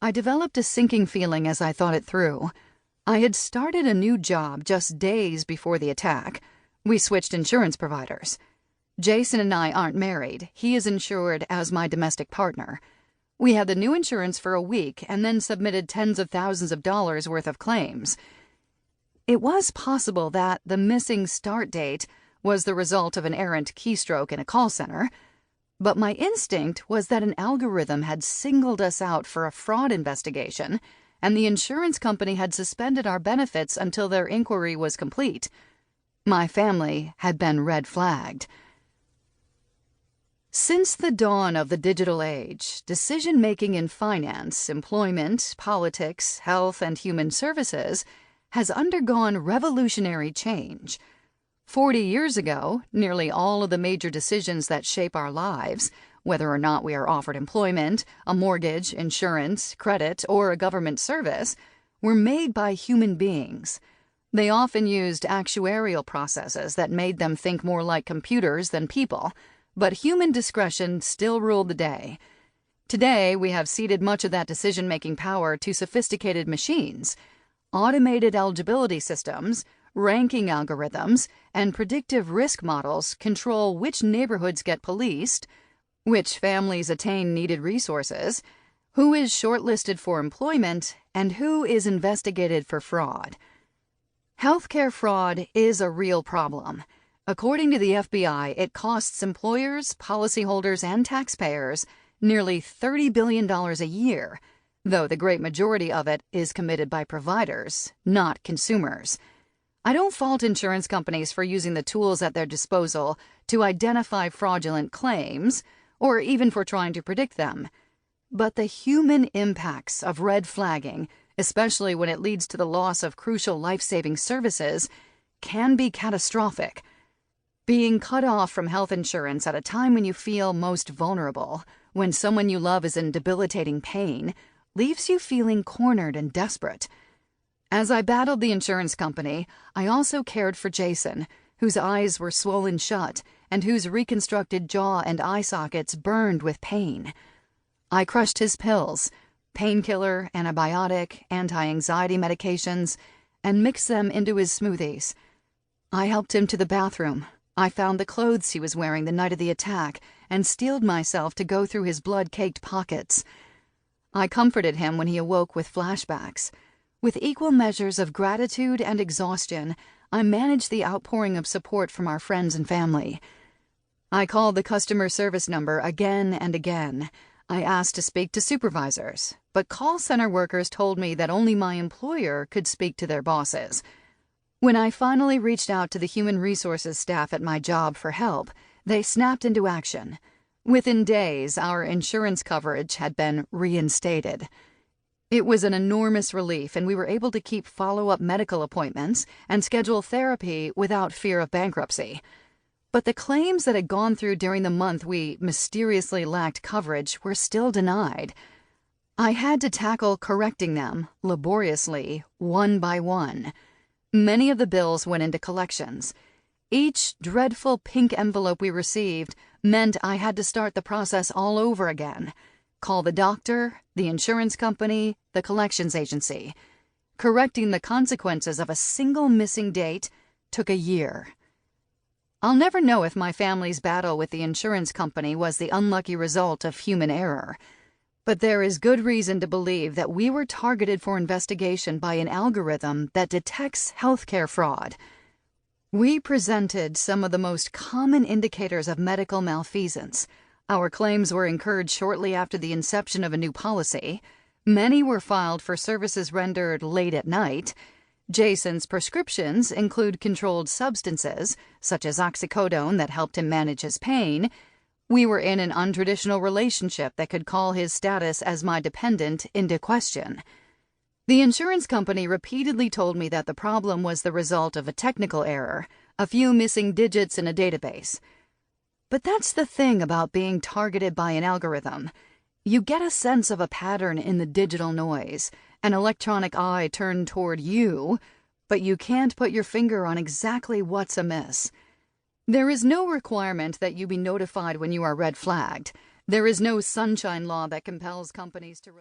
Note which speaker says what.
Speaker 1: I developed a sinking feeling as I thought it through. I had started a new job just days before the attack. We switched insurance providers. Jason and I aren't married. He is insured as my domestic partner. We had the new insurance for a week and then submitted tens of thousands of dollars worth of claims. It was possible that the missing start date was the result of an errant keystroke in a call center, but my instinct was that an algorithm had singled us out for a fraud investigation, and the insurance company had suspended our benefits until their inquiry was complete. My family had been red flagged. Since the dawn of the digital age, decision-making in finance, employment, politics, health, and human services has undergone revolutionary change. 40 years ago, nearly all of the major decisions that shape our lives, whether or not we are offered employment, a mortgage, insurance, credit, or a government service, were made by human beings. They often used actuarial processes that made them think more like computers than people, but human discretion still ruled the day. Today, we have ceded much of that decision-making power to sophisticated machines. Automated eligibility systems, ranking algorithms, and predictive risk models control which neighborhoods get policed, which families attain needed resources, who is shortlisted for employment, and who is investigated for fraud. Healthcare fraud is a real problem. According to the FBI, it costs employers, policyholders, and taxpayers nearly $30 billion a year, though the great majority of it is committed by providers, not consumers. I don't fault insurance companies for using the tools at their disposal to identify fraudulent claims, or even for trying to predict them. But the human impacts of red flagging, especially when it leads to the loss of crucial life-saving services, can be catastrophic. Being cut off from health insurance at a time when you feel most vulnerable, when someone you love is in debilitating pain, leaves you feeling cornered and desperate. As I battled the insurance company, I also cared for Jason, whose eyes were swollen shut and whose reconstructed jaw and eye sockets burned with pain. I crushed his pills, painkiller, antibiotic, anti-anxiety medications, and mixed them into his smoothies. I helped him to the bathroom. I found the clothes he was wearing the night of the attack and steeled myself to go through his blood-caked pockets. I comforted him when he awoke with flashbacks. With equal measures of gratitude and exhaustion, I managed the outpouring of support from our friends and family. I called the customer service number again and again. I asked to speak to supervisors, but call center workers told me that only my employer could speak to their bosses. When I finally reached out to the human resources staff at my job for help, they snapped into action. Within days, our insurance coverage had been reinstated. It was an enormous relief, and we were able to keep follow-up medical appointments and schedule therapy without fear of bankruptcy. But the claims that had gone through during the month we mysteriously lacked coverage were still denied. I had to tackle correcting them, laboriously, one by one. Many of the bills went into collections. Each dreadful pink envelope we received meant I had to start the process all over again. Call the doctor, the insurance company, the collections agency. Correcting the consequences of a single missing date took a year. I'll never know if my family's battle with the insurance company was the unlucky result of human error, but there is good reason to believe that we were targeted for investigation by an algorithm that detects healthcare fraud. We presented some of the most common indicators of medical malfeasance. Our claims were incurred shortly after the inception of a new policy. Many were filed for services rendered late at night. Jason's prescriptions include controlled substances, such as oxycodone that helped him manage his pain. We were in an untraditional relationship that could call his status as my dependent into question. The insurance company repeatedly told me that the problem was the result of a technical error, a few missing digits in a database. But that's the thing about being targeted by an algorithm. You get a sense of a pattern in the digital noise, an electronic eye turned toward you, but you can't put your finger on exactly what's amiss. There is no requirement that you be notified when you are red flagged. There is no sunshine law that compels companies to